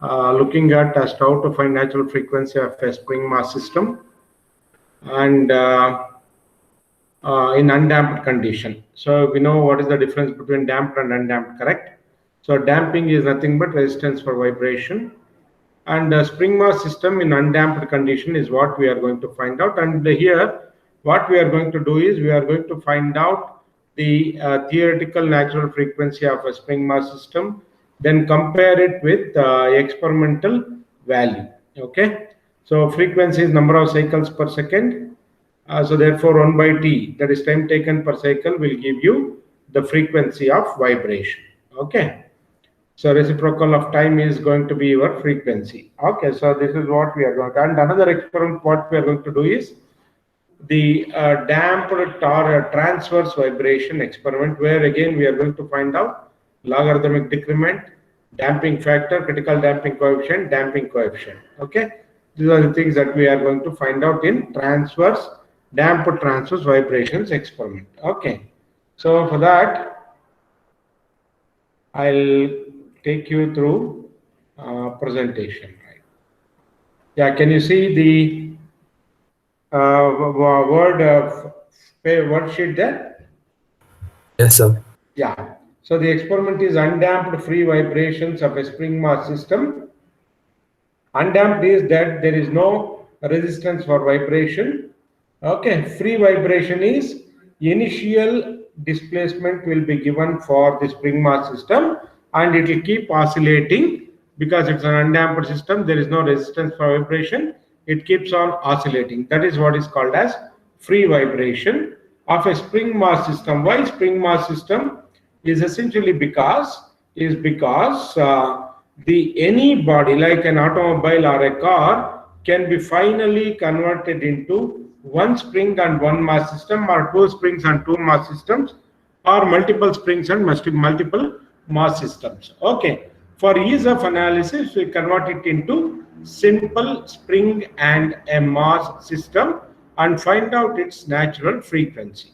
looking at as to how to find natural frequency of a spring mass system and in undamped condition. So we know what is the difference between damped and undamped, correct? So damping is nothing but resistance for vibration, and spring mass system in undamped condition is what we are going to find out. And here what we are going to do is we are going to find out the theoretical natural frequency of a spring mass system, then compare it with experimental value. Okay, so frequency is number of cycles per second. So therefore 1 by t, that is time taken per cycle, will give you the frequency of vibration. Okay, so reciprocal of time is going to be your frequency. Okay, so this is what we are going to. And another experiment what we are going to do is the damped or transverse vibration experiment, where again we are going to find out logarithmic decrement, damping factor, critical damping coefficient, damping coefficient. Okay, these are the things that we are going to find out in damped transverse vibrations experiment. Okay, so for that I'll take you through presentation. Right? Yeah, can you see the worksheet there? Yes, sir. Yeah. So the experiment is undamped free vibrations of a spring mass system. Undamped is that there is no resistance for vibration. Okay. Free vibration is initial displacement will be given for the spring mass system, and it will keep oscillating because it's an undamped system. There is no resistance for vibration. It keeps on oscillating. That is what is called as free vibration of a spring mass system. Why spring mass system? Is essentially because the any body like an automobile or a car can be finally converted into one spring and one mass system, or two springs and two mass systems, or multiple springs and multiple mass systems. Okay, for ease of analysis we convert it into simple spring and a mass system and find out its natural frequency.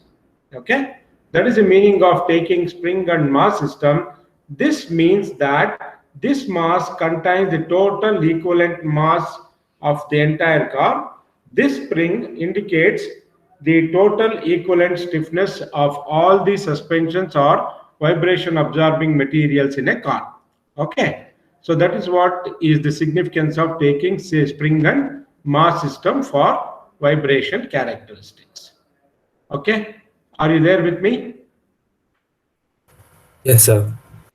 Okay, that is the meaning of taking spring and mass system. This means that this mass contains the total equivalent mass of the entire car. This spring indicates the total equivalent stiffness of all the suspensions or vibration absorbing materials in a car. Okay, so that is what is the significance of taking, say, spring and mass system for vibration characteristics. Okay, are you there with me? Yes, sir.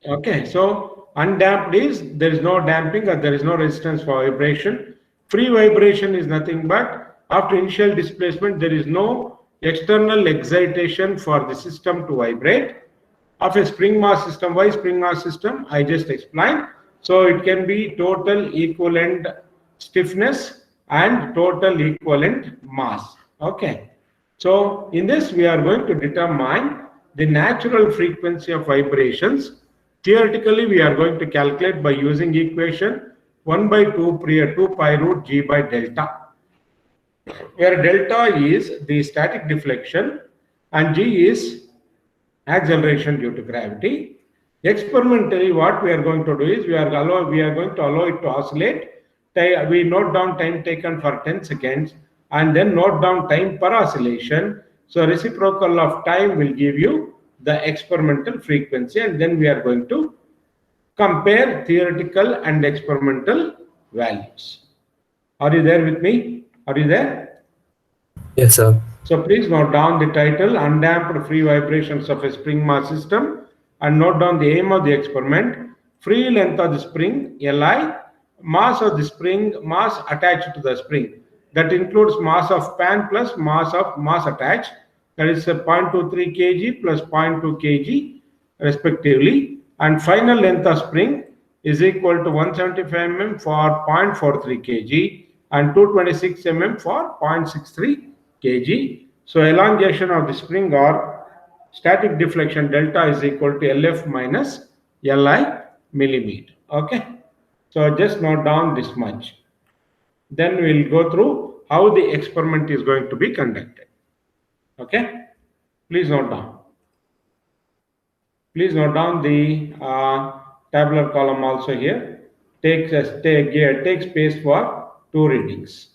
Okay, so undamped is there is no damping or there is no resistance for vibration. Free vibration is nothing but after initial displacement there is no external excitation for the system to vibrate. Of a spring mass system, why spring mass system? I just explained. So it can be total equivalent stiffness and total equivalent mass. Okay. So in this we are going to determine the natural frequency of vibrations. Theoretically, we are going to calculate by using equation 1 by 2 pi root g by delta, where delta is the static deflection and g is acceleration due to gravity. Experimentally, what we are going to do is we are going to allow it to oscillate. We note down time taken for 10 seconds and then note down time per oscillation. So reciprocal of time will give you the experimental frequency, and then we are going to compare theoretical and experimental values. Are you there with me? Are you there? Yes, sir. So please note down the title, Undamped Free Vibrations of a Spring Mass System, and note down the aim of the experiment, free length of the spring, Li, mass of the spring, mass attached to the spring. That includes mass of pan plus mass of mass attached, that is 0.23 kg plus 0.2 kg respectively. And final length of spring is equal to 175 mm for 0.43 kg and 226 mm for 0.63 kg. So elongation of the spring or static deflection delta is equal to LF minus Li millimeter. Okay. So just note down this much. Then we'll go through how the experiment is going to be conducted. Okay. Please note down. Please note down the tabular column also here. take space for 2 readings.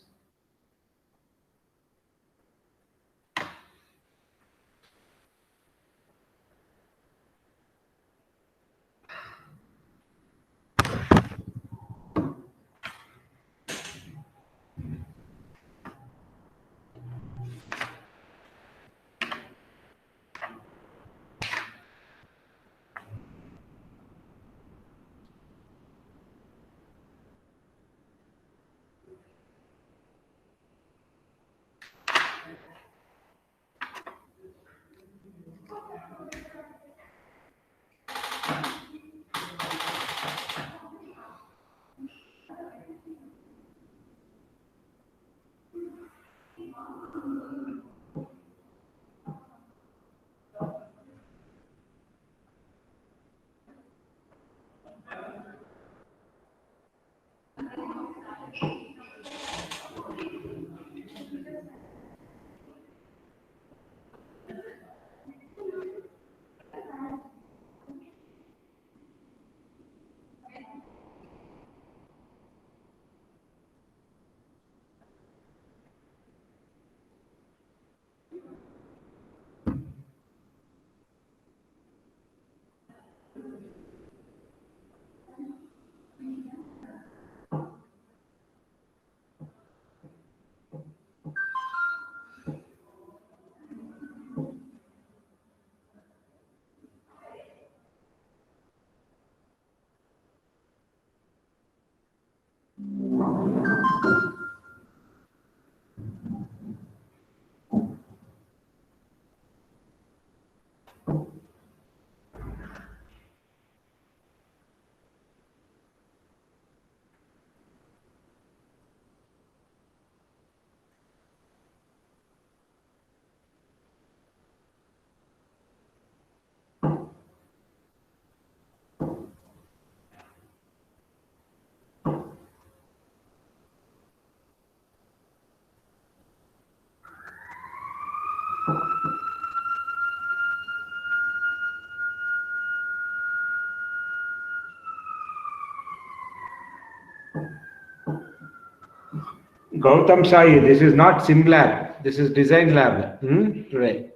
Gautam Sai, this is not SimLab, this is Design Lab today.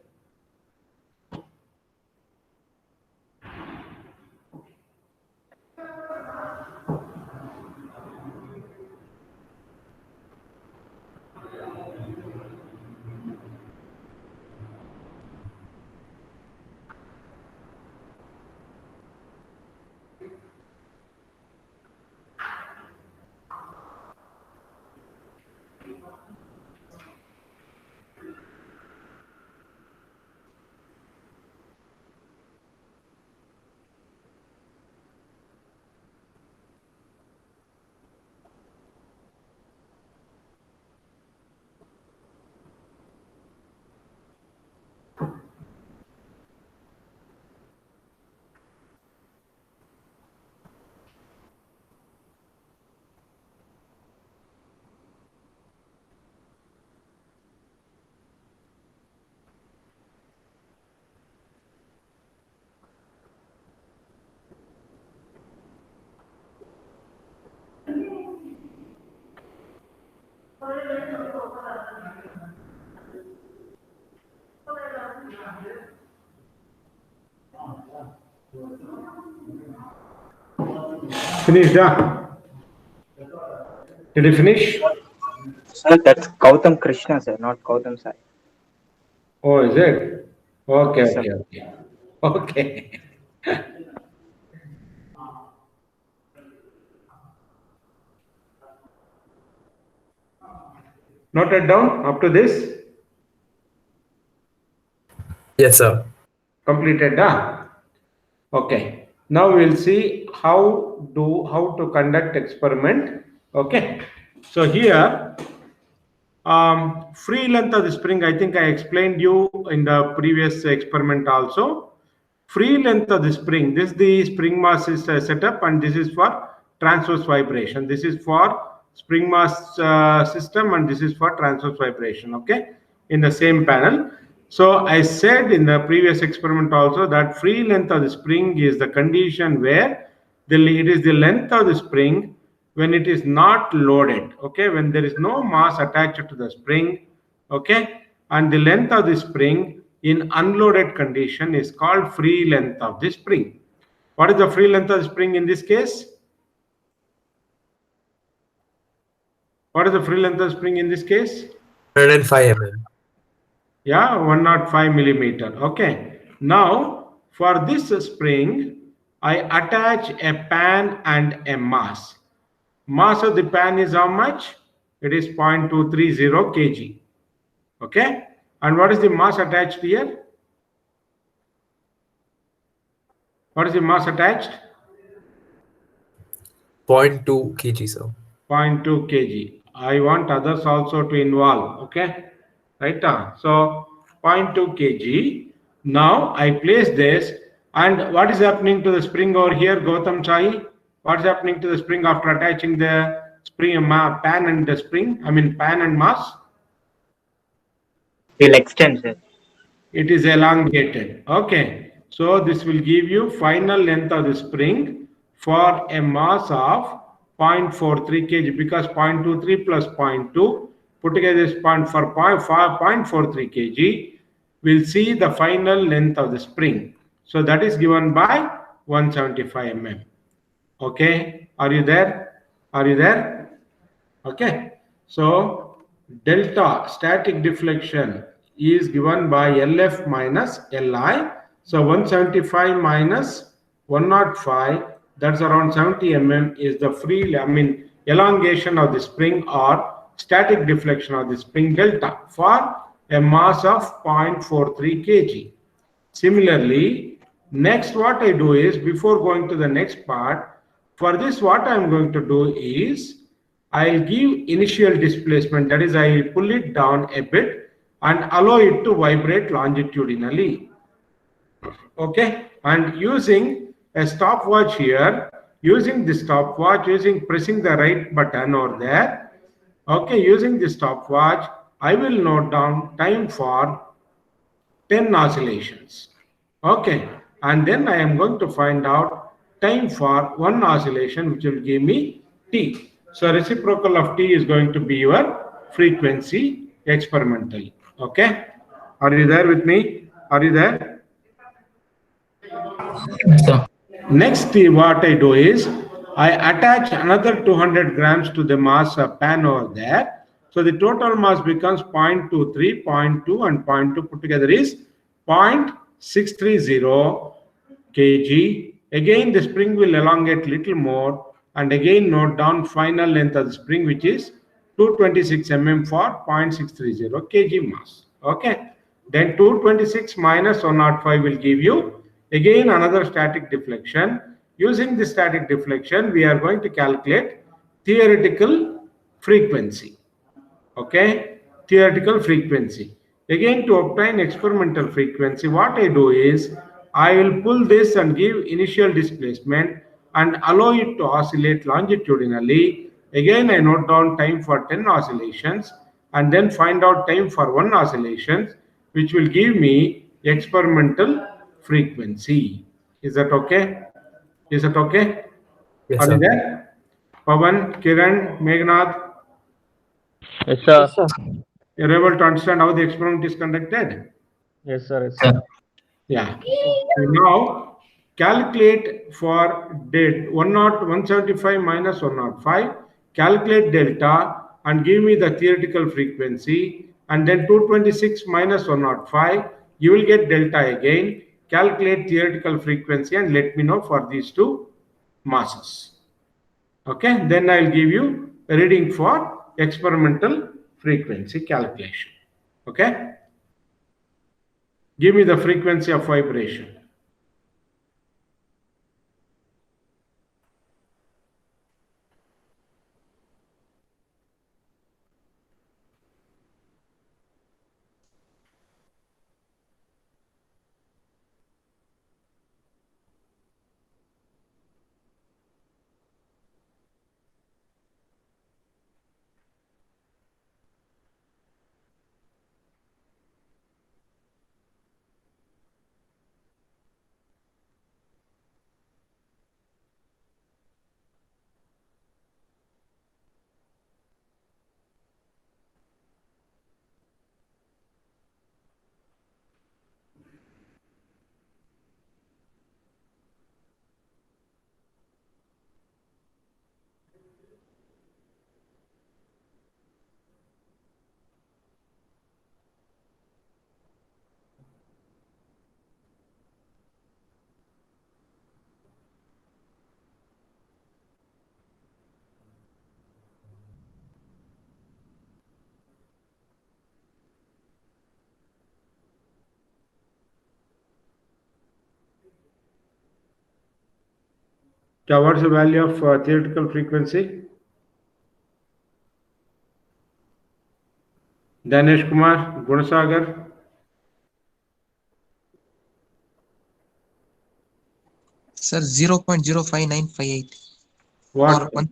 Finished, Did you finish? Sir, that's Gautam Krishna, sir, not Gautam Sai. Oh, is it? Okay, Yes, okay, okay. Okay. Noted down up to this? Yes, sir. Completed, Okay. Now we'll see how to conduct experiment. Okay. So here, free length of the spring, I think I explained you in the previous experiment also. Free length of the spring, this the spring mass is set up, and this is for transverse vibration. This is for spring mass system, and this is for transverse vibration, okay, in the same panel. So I said in the previous experiment also that free length of the spring is the condition where it is the length of the spring when it is not loaded, okay, when there is no mass attached to the spring, okay, and the length of the spring in unloaded condition is called free length of the spring. What is the free length of the spring in this case? What is the free length of the spring in this case? 105 mm. Yeah, 105 millimeter. Okay. Now, for this spring, I attach a pan and a mass. Mass of the pan is how much? It is 0.230 kg. Okay. And what is the mass attached here? What is the mass attached? 0.2 kg, sir. 0.2 kg. I want others also to involve. Okay. Right. So 0.2 kg. Now I place this. And what is happening to the spring over here, Gautam Chai? What is happening to the spring after attaching the spring pan and the spring? I mean pan and mass? Will extend, sir. It is elongated. Okay. So this will give you final length of the spring for a mass of 0.43 kg because 0.23 plus 0.2 put together is 0.43 kg. We'll see the final length of the spring. So that is given by 175 mm. Okay. Are you there? Are you there? Okay. So delta static deflection is given by LF minus LI. So 175 minus 105, that's around 70 mm is the free, I mean, elongation of the spring or static deflection of the spring delta for a mass of 0.43 kg. Similarly, next what I do is, before going to the next part, for this what I am going to do is, I'll give initial displacement, that is I pull it down a bit and allow it to vibrate longitudinally. Okay, and using a stopwatch here, using the stopwatch, pressing the right button over there, okay, using the stopwatch, I will note down time for 10 oscillations. Okay, and then I am going to find out time for one oscillation, which will give me t. So reciprocal of t is going to be your frequency experimentally. Okay, are you there with me? Are you there? So, Next, what I do is I attach another 200 grams to the mass pan over there. So the total mass becomes 0.23, 0.2, and 0.2 put together is 0.630 kg. Again, the spring will elongate little more. And again, note down final length of the spring, which is 226 mm for 0.630 kg mass. Okay. Then 226 minus 105 will give you again another static deflection. Using the static deflection, we are going to calculate theoretical frequency. Okay, theoretical frequency. Again, to obtain experimental frequency, what I do is I will pull this and give initial displacement and allow it to oscillate longitudinally. Again, I note down time for 10 oscillations and then find out time for one oscillation, which will give me experimental frequency. Is that okay? Is that okay? Yes, Are you sir. there? Pavan, Kiran, Meghnath, Yes, sir. you're able to understand how the experiment is conducted? Yes, sir. Yes, sir. Yeah. So now calculate for 175 minus 105, calculate delta and give me the theoretical frequency, and then 226 minus 105, you will get delta again. Calculate theoretical frequency and let me know for these two masses. Okay, then I'll give you a reading for experimental frequency calculation. Okay, give me the frequency of vibration. So what's the value of theoretical frequency? Danesh Kumar, Gunasagar. Sir, 0.05958 What? or one.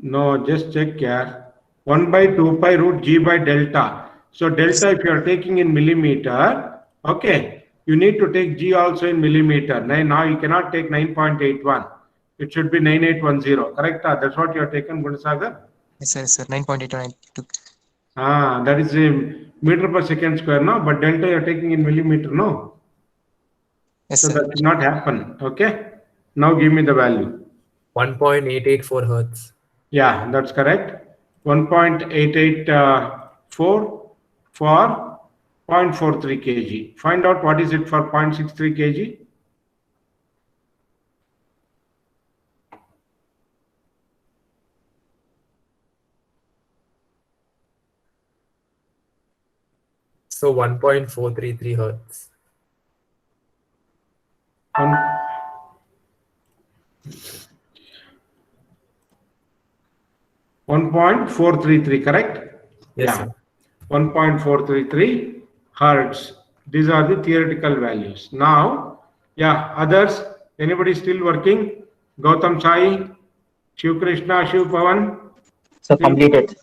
No, just check here. 1 by 2 pi root g by delta. So delta, if you are taking in millimeter, okay, you need to take g also in millimeter. Now you cannot take 9.81. It should be 9810. Correct? That's what you are taken, Gunasagar? Yes, sir. 9.892. That is a meter per second square, no? But delta you are taking in millimeter, no? Yes, So sir. that should not happen. Okay. Now give me the value. 1.884 hertz. Yeah, that's correct. 1.884 for 0.43 kg. Find out what is it for 0.63 kg. So 1.433 hertz. 1.433, correct? Yes, Yeah. sir. 1.433 hertz. These are the theoretical values. Now, yeah, others, anybody still working? Gautam Sai, Shiv Krishna, Shiv Pavan? So completed.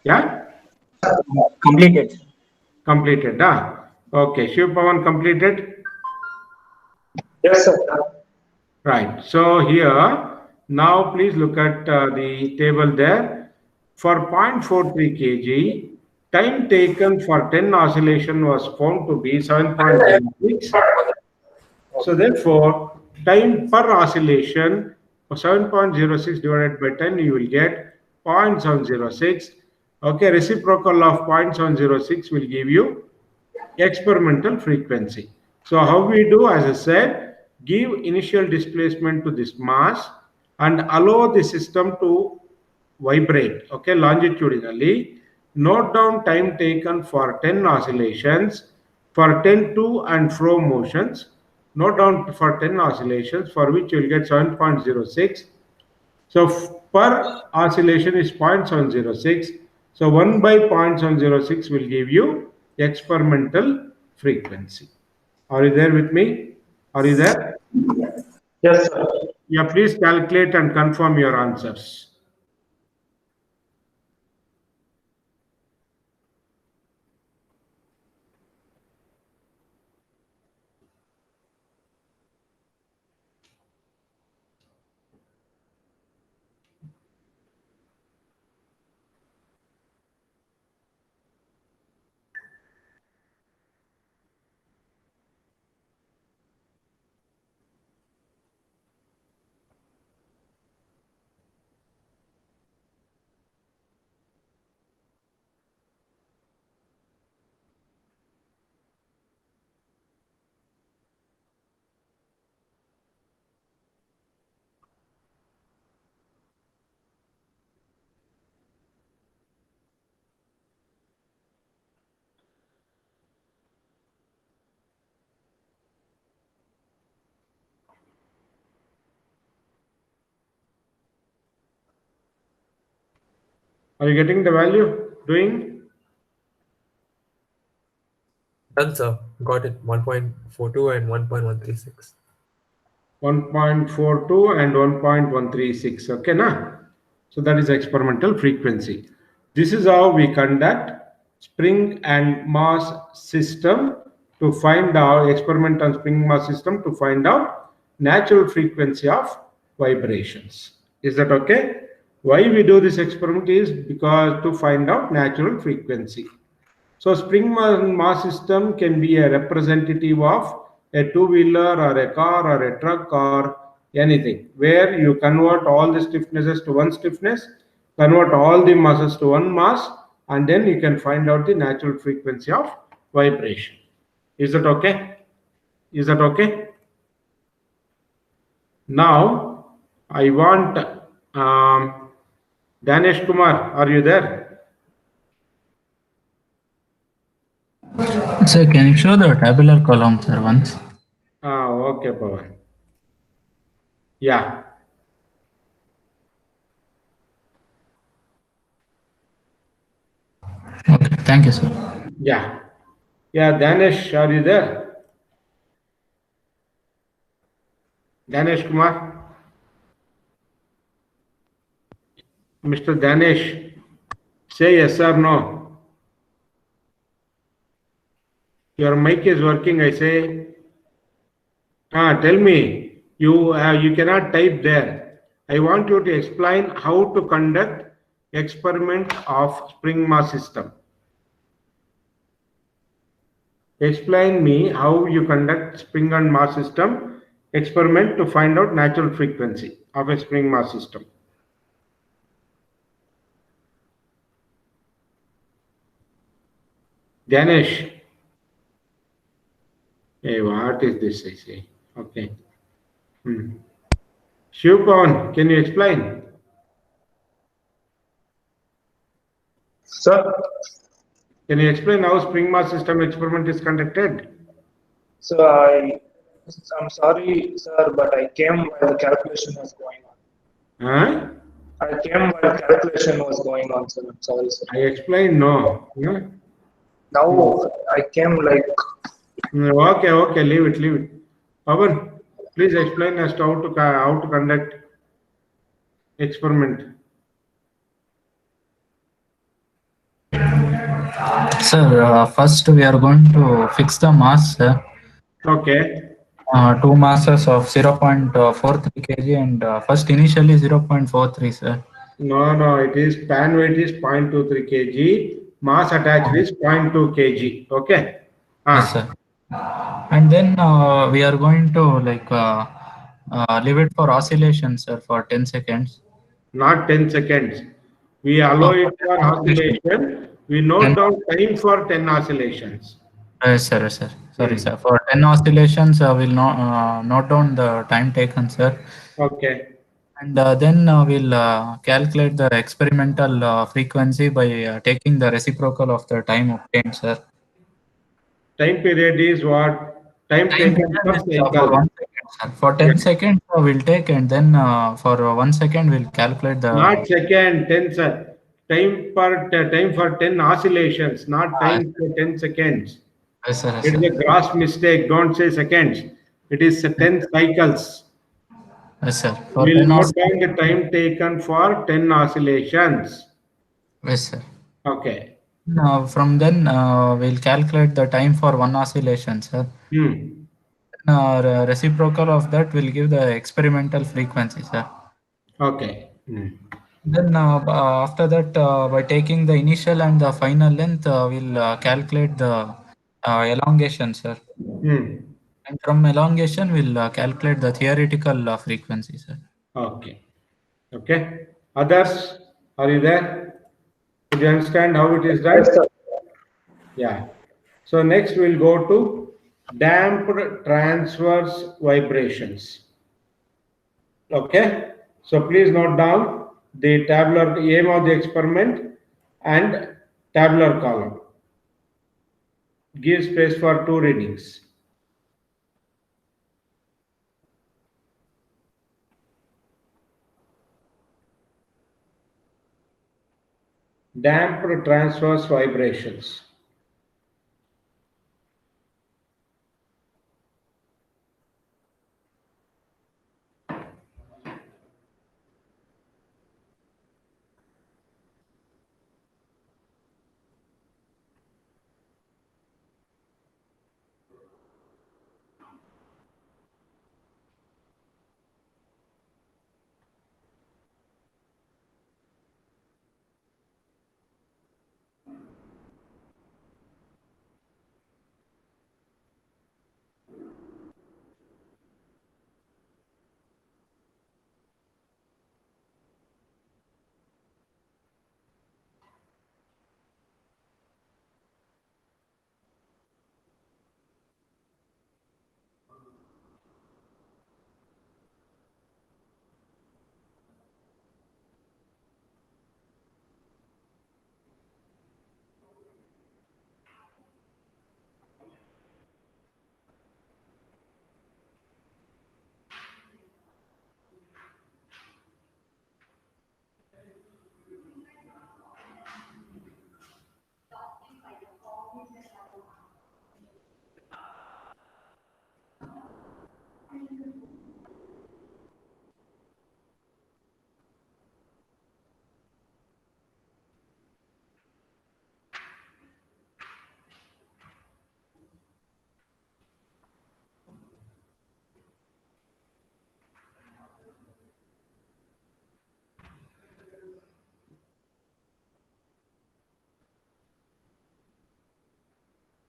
Yeah? Completed. Completed. Okay, Shiv Pavan completed. Yes, sir. Right. So here, now please look at the table there. For 0.43 kg, time taken for 10 oscillation was found to be 7.06. So therefore, time per oscillation for 7.06 divided by 10, you will get 0.706. Okay, reciprocal of 0.706 will give you experimental frequency. So how we do, as I said, give initial displacement to this mass and allow the system to vibrate, okay, longitudinally. Note down time taken for 10 oscillations, for 10 to and fro motions. Note down for 10 oscillations, for which you will get 7.06. So per oscillation is 0.706. So 1 by 0.706 will give you experimental frequency. Are you there with me? Are you there? Yes, sir. Yeah, please calculate and confirm your answers. Are you getting the value? Doing? Done, sir. Got it. 1.42 and 1.136. 1.42 and 1.136. Okay, na? So that is experimental frequency. This is how we conduct spring and mass system to find out experiment on spring mass system to find out natural frequency of vibrations. Is that okay? Why we do this experiment is because to find out natural frequency. So spring mass system can be a representative of a two-wheeler or a car or a truck or anything, where you convert all the stiffnesses to one stiffness, convert all the masses to one mass, and then you can find out the natural frequency of vibration. Is that okay? Is that okay? Now, I want Danesh Kumar, are you there? Sir, can you show the tabular column, sir, once? Okay, Pawan. Yeah. Okay, thank you, sir. Yeah. Yeah, Danesh, are you there? Danesh Kumar? Mr. Danesh, say yes or no. Your mic is working, I say. Tell me. You cannot type there. I want you to explain how to conduct experiment of spring mass system. Explain me how you conduct spring and mass system experiment to find out natural frequency of a spring mass system. Ganesh. Hey, what is this I say? Okay. Shivpawan, can you explain? Sir, Can you explain how spring mass system experiment is conducted? so I'm sorry, sir, but I came while the calculation was going on. Huh? I came while calculation was going on, sir. I'm sorry, sir. I explained no. Huh? Now I came like, Okay, okay, leave it. Pawan, please explain as to how to conduct experiment. Sir, first we are going to fix the mass, sir. Okay. Two masses of 0.43 kg and first initially 0.43, sir. No, it is pan weight is 0.23 kg, mass attached is 0.2 kg. Okay. Yes, sir. And then we are going to leave it for oscillation, sir, for 10 seconds. Not 10 seconds. We allow it for oscillation. We note down time for 10 oscillations. Yes, sir. Yes, sir. Sorry, sir. For 10 oscillations, we'll note down the time taken, sir. Okay. And then we'll calculate the experimental frequency by taking the reciprocal of the time obtained, sir. Time period is what? Time Time taken per period is for cycle. 1 second, sir. For 10 seconds, we'll take, and then for 1 second, we'll calculate the. Not second, 10 sir. Time for 10 oscillations, not time for 10 seconds. Yes, sir. Yes, It is a sir. gross mistake. Don't say seconds. It is 10 cycles. Yes, sir. For We'll 10 note down oscillations. the time taken for 10 oscillations. Yes, sir. Okay. From then, we'll calculate the time for one oscillation, sir. Reciprocal of that will give the experimental frequency, sir. Okay. Then after that, by taking the initial and the final length, we'll calculate the elongation, sir. And from elongation, we'll calculate the theoretical frequency, sir. Okay. Okay. Others, are you there? Do you understand how it is done? yes, sir. Yeah. So next we'll go to damped transverse vibrations. Okay. So please note down the tabular aim of the experiment and tabular column. Give space for two readings. Damped transverse vibrations.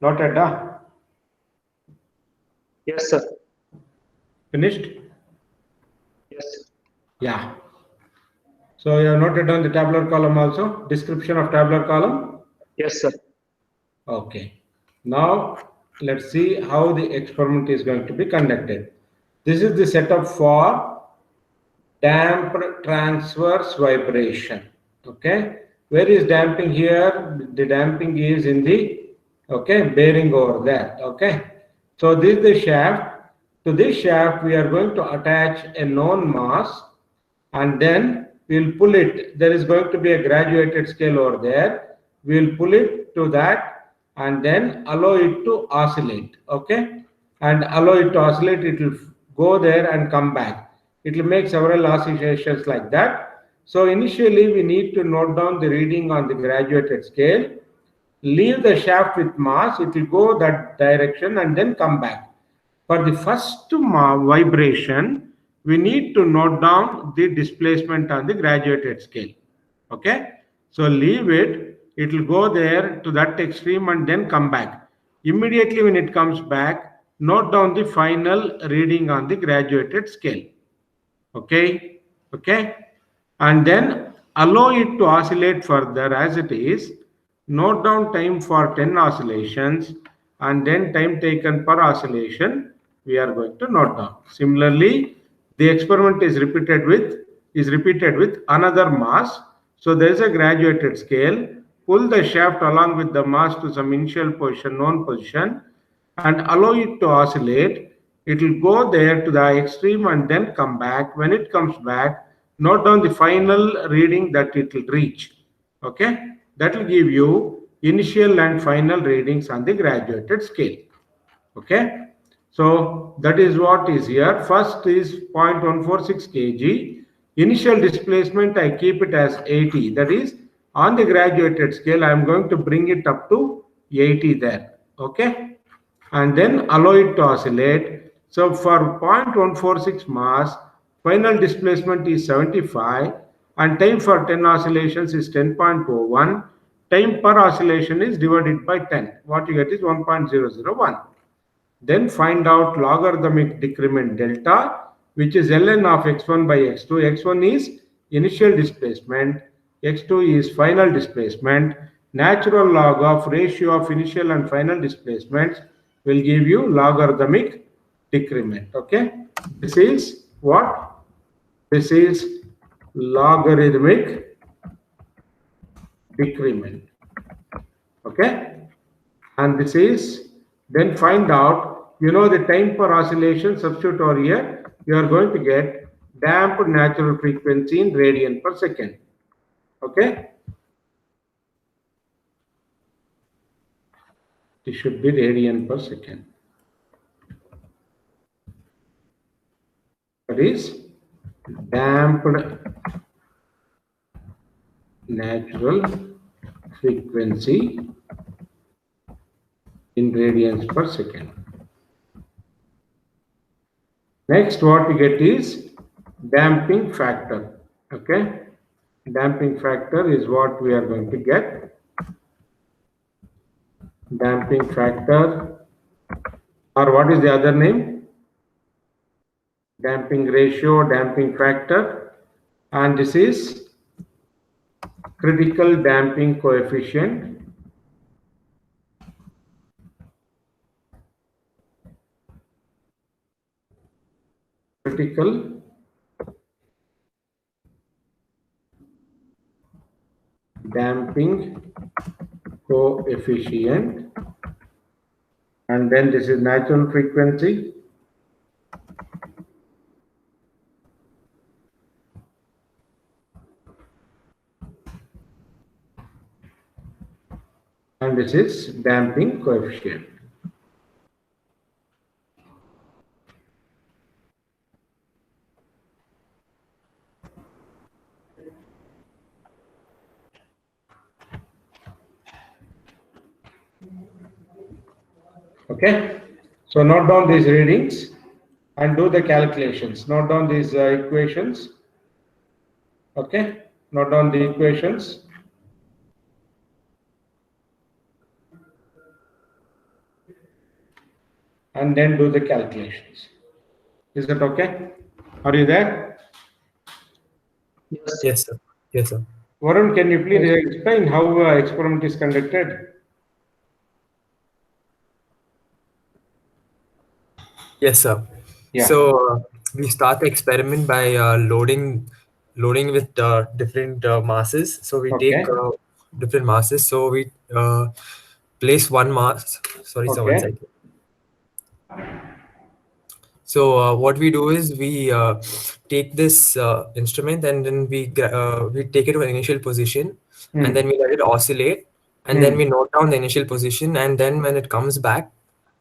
Noted, huh? Yes, sir. Finished? Yes. Yeah. So you have noted down the tabular column also, description of tabular column. Yes, sir. Okay. Now let's see how the experiment is going to be conducted. This is the setup for damped transverse vibration. Okay. Where is damping here? The damping is in the bearing over there. Okay. So this is the shaft. To this shaft, we are going to attach a known mass, and then we'll pull it. There is going to be a graduated scale over there. We'll pull it to that and then allow it to oscillate. Okay. And allow it to oscillate. It will go there and come back. It will make several oscillations like that. So initially, we need to note down the reading on the graduated scale. Leave the shaft with mass. It will go that direction and then come back. For the first vibration, we need to note down the displacement on the graduated scale. Okay. So leave it. It will go there to that extreme and then come back. Immediately when it comes back, note down the final reading on the graduated scale. Okay. Okay. And then allow it to oscillate further as it is. Note down time for 10 oscillations and then time taken per oscillation we are going to note down. Similarly, the experiment is repeated with another mass. So there is a graduated scale. Pull the shaft along with the mass to some initial position, known position, and allow it to oscillate. It will go there to the extreme and then come back. When it comes back, note down the final reading that it will reach. Okay, that will give you initial and final readings on the graduated scale. Okay, so that is what is here. First is 0.146 kg. Initial displacement, I keep it as 80. That is, on the graduated scale, I am going to bring it up to 80 there. Okay, and then allow it to oscillate. So for 0.146 mass, final displacement is 75 and time for 10 oscillations is 10.01. Time per oscillation is divided by 10. What you get is 1.001. Then find out logarithmic decrement delta, which is ln of x1 by x2. x1 is initial displacement, x2 is final displacement. Natural log of ratio of initial and final displacements will give you logarithmic decrement. Okay, this is what? This is logarithmic decrement. Okay, and this is, then find out, the time per oscillation, substitute over here, you are going to get damped natural frequency in radian per second. Okay, it should be radian per second. That is damped natural frequency in radians per second. Next, what we get is damping factor. Okay, damping factor is what we are going to get. Damping factor, or what is the other name? Damping ratio, damping factor, and this is critical damping coefficient. Critical damping coefficient, and then this is natural frequency, and this is damping coefficient. Okay, so note down these readings and do the calculations. Note down these equations. Okay, note down the equations. and then do the calculations. Is that okay? Are you there? Yes, sir. Yes, sir. Varun, can you please explain how experiment is conducted? Yes, sir. Yeah. So we start the experiment by loading with different masses. So we take Okay. different masses. So we place one mass. Sorry, sir, one Okay. second. So what we do is we take this instrument and then we take it to an initial position, and then we let it oscillate, and then we note down the initial position, and then when it comes back,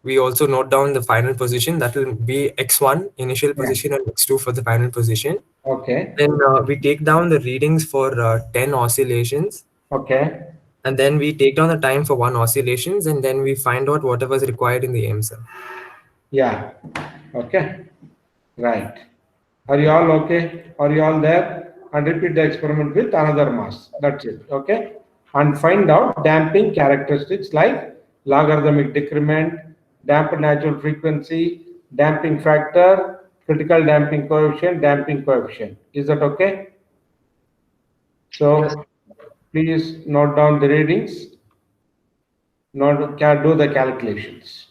we also note down the final position. That will be x1 initial position and x2 for the final position. Okay. Then we take down the readings for 10 oscillations, Okay. and then we take down the time for one oscillations, and then we find out whatever is required in the aim, sir. Yeah. Okay. Right. Are you all okay? Are you all there? And repeat the experiment with another mass. That's it. Okay. And find out damping characteristics like logarithmic decrement, dampened natural frequency, damping factor, critical damping coefficient, damping coefficient. Is that okay? So please note down the readings. Can do the calculations.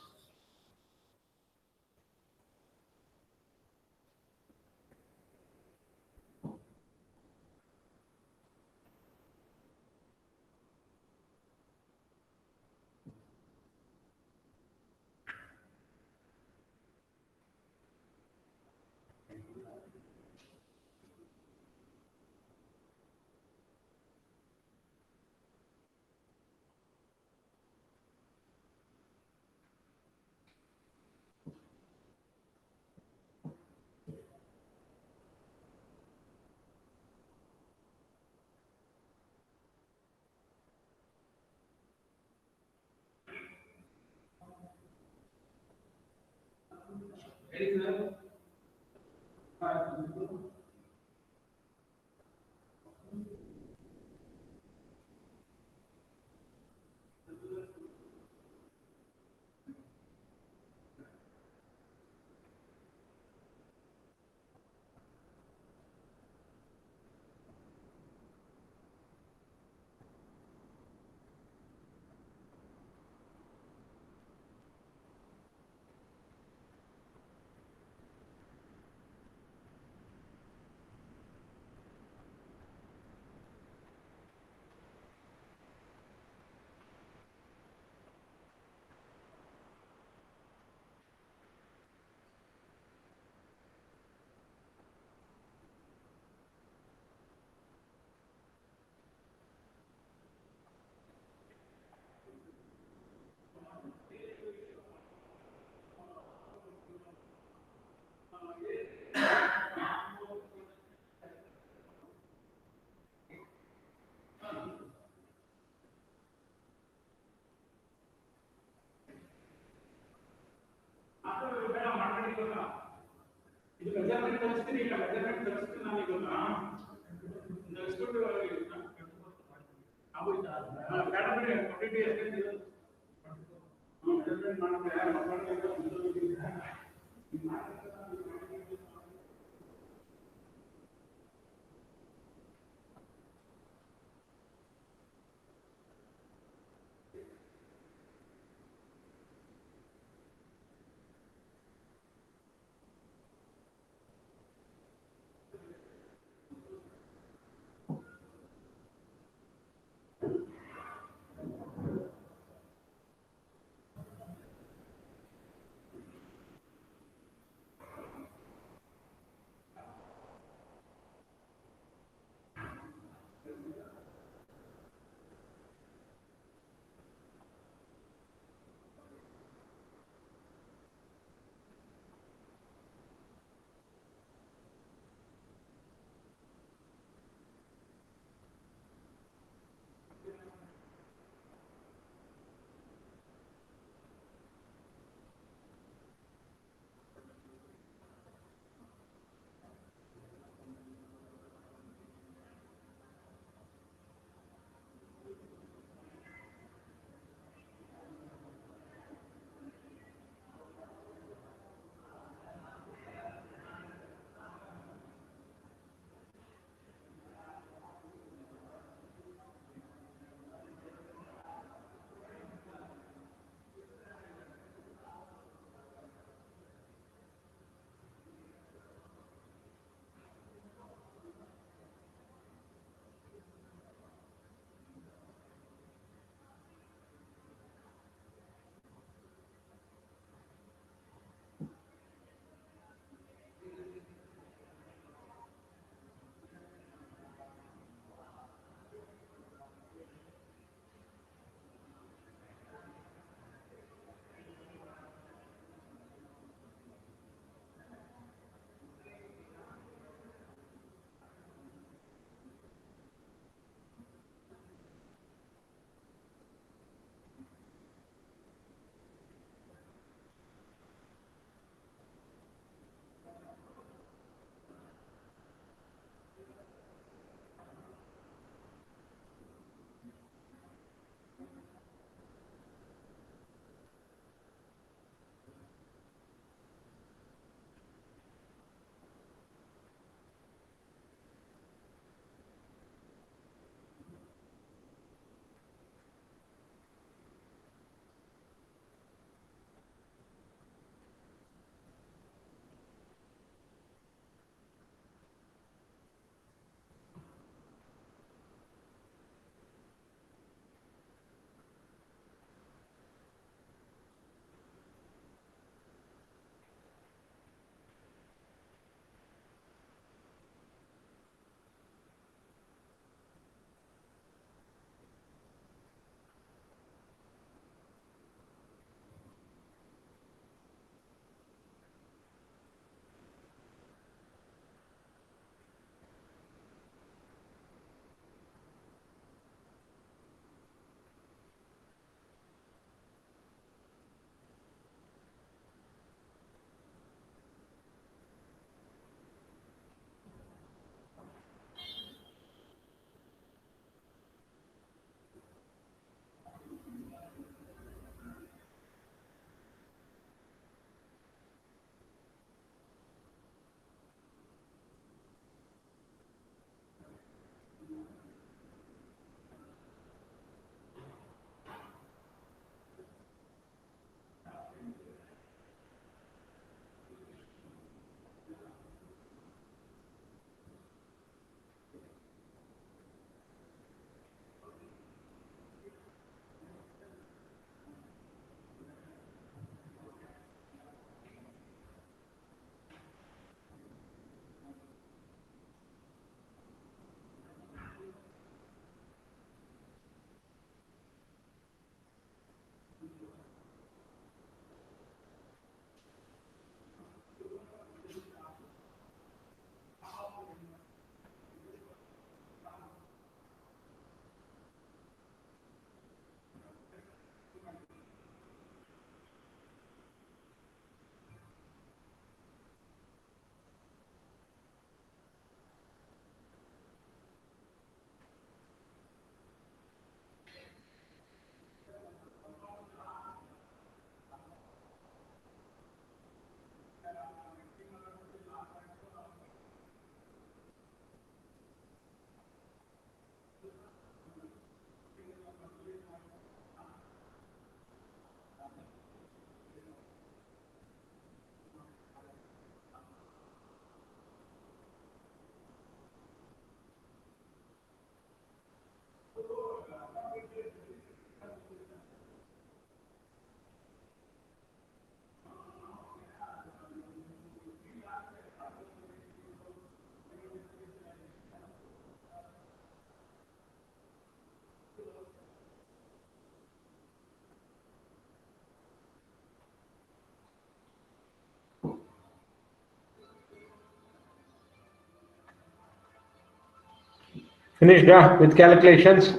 Finished with calculations?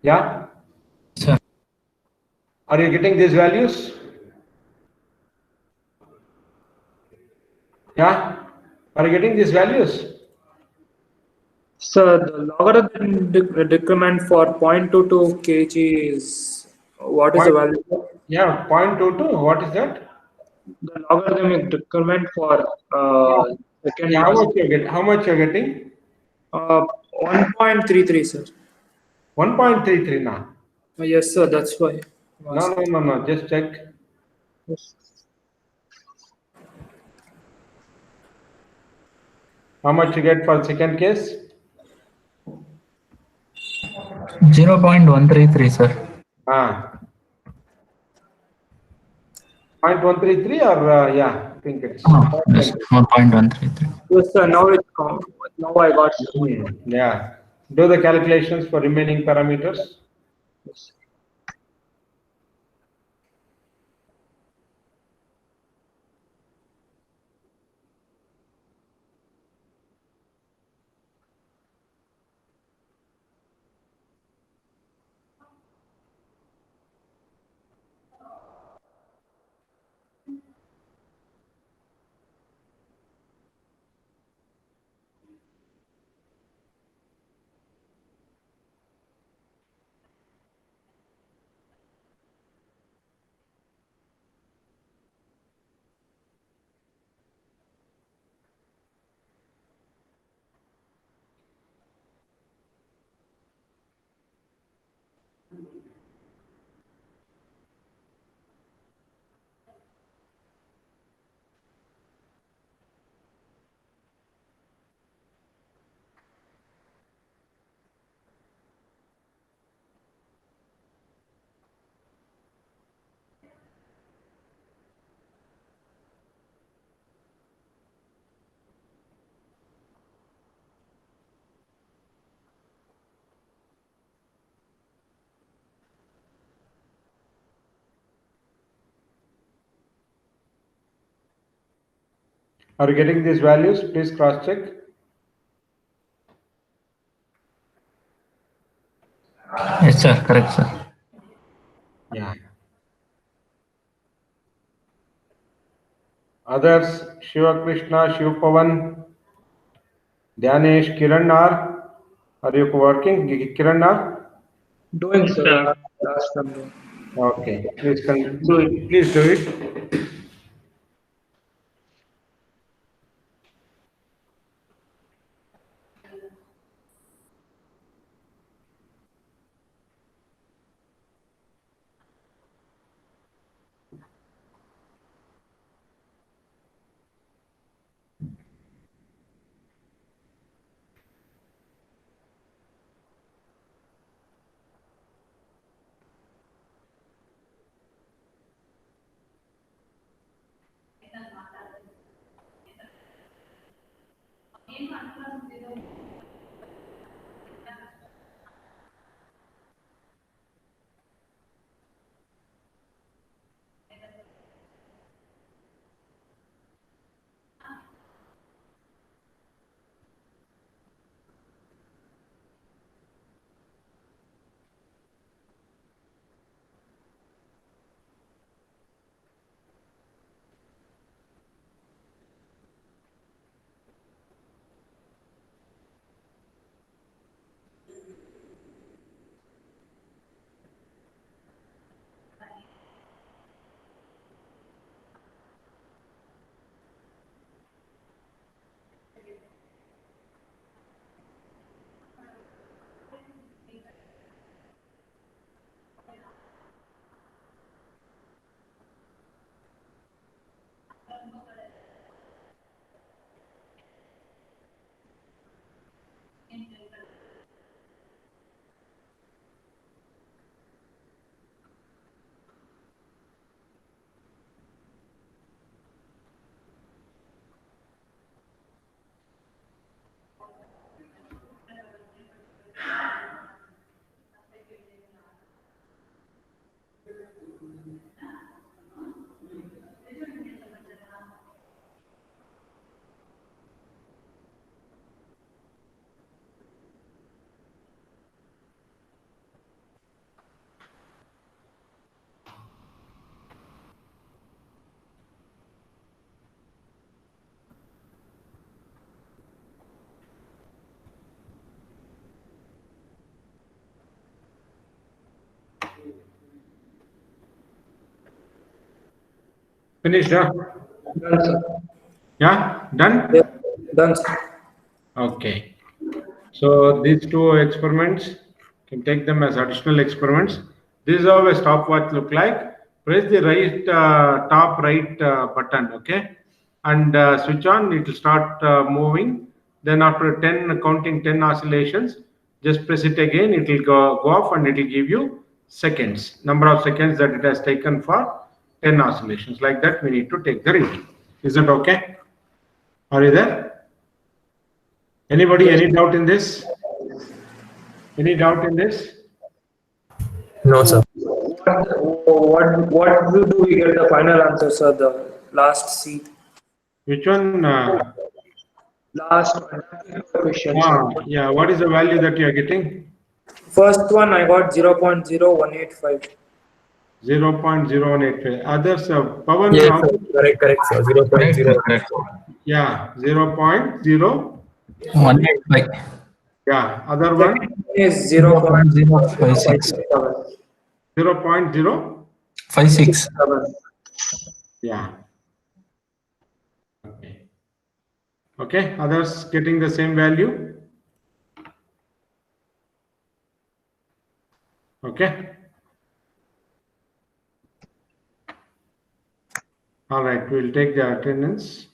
Yeah? Sir. Are you getting these values? Yeah? Are you getting these values? Sir, the logarithm decrement for 0.22 kg is what is the value? Yeah, 0.22. What is that? The logarithmic decrement for second Yeah, mass. how much you're getting? 1.33, sir. 1.33 now. Yes, sir. That's why. No. Just check. How much you get for second case? 0.133, sir. 0.133 or yeah, I think it's Yes, 1.133. Yes, sir. Now it's come. Now I got it. yeah. Do the calculations for remaining parameters. Are you getting these values? Please cross check. Yes, sir. Correct, sir. Yeah. Others, Shiva Krishna, Shiv Pavan, Dhyanesh, Kiran are you working? Kiran Doing, sir. Last number. Okay. Please do it. Please do it. Finished, huh? Done, sir. Yeah, done? Yeah, done, sir. Okay. So these two experiments, can take them as additional experiments. This is how a stopwatch look like. Press the right top right button, okay, and switch on. It will start moving. Then after 10, counting 10 oscillations, just press it again. It will go off and it will give you seconds, number of seconds that it has taken for 10 oscillations. Like that, we need to take the reading. Is that okay? Are you there? Anybody, any doubt in this? Any doubt in this? No, sir. What do we get the final answer, sir? The last C. Which one? Last question. Yeah, what is the value that you are getting? First one I got 0.0185. 0.0185. Others, Pawan, Yes, now? sir. Correct, sir. 0.0. Yeah, 0.0. 185. Yeah, other one? Is 0.056. 0.0. Yeah. Okay. Okay, others getting the same value? Okay. All right, we'll take the attendance.